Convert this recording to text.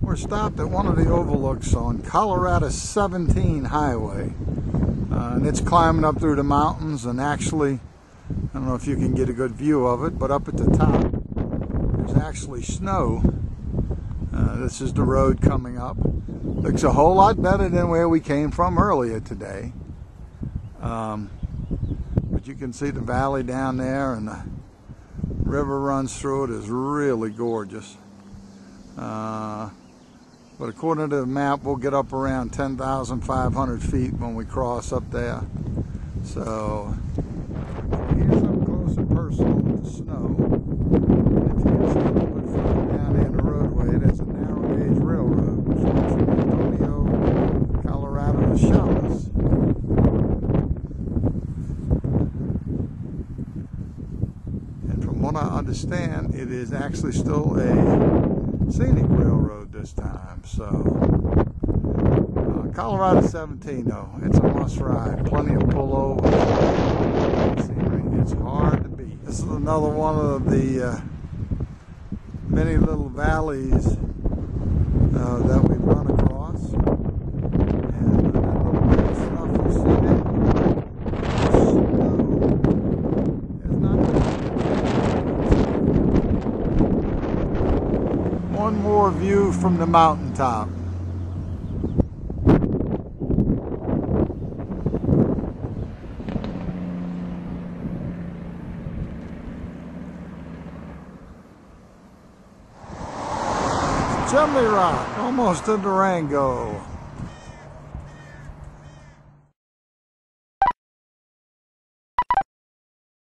We're stopped at one of the overlooks on CO-17 highway, and it's climbing up through the mountains. And actually, I don't know if you can get a good view of it, but up at the top there's actually snow. This is the road coming up. Looks a whole lot better than where we came from earlier today, but you can see the valley down there, and the river runs through it. Is really gorgeous. But according to the map, we'll get up around 10,500 feet when we cross up there. So here's up close and personal with the snow. If you can see a little bit further down in the roadway, that's a narrow gauge railroad, which goes from Antinio, Colorado to Chama. And from what I understand, it is actually still a scenic railroad this time. So Colorado 17 though, it's a must ride. Plenty of pullovers, scenery. It's hard to beat. This is another one of the many little valleys that we've run across. And that little bit of stuff you see there, is not one more view from the mountaintop. Chama Rock, almost to Durango.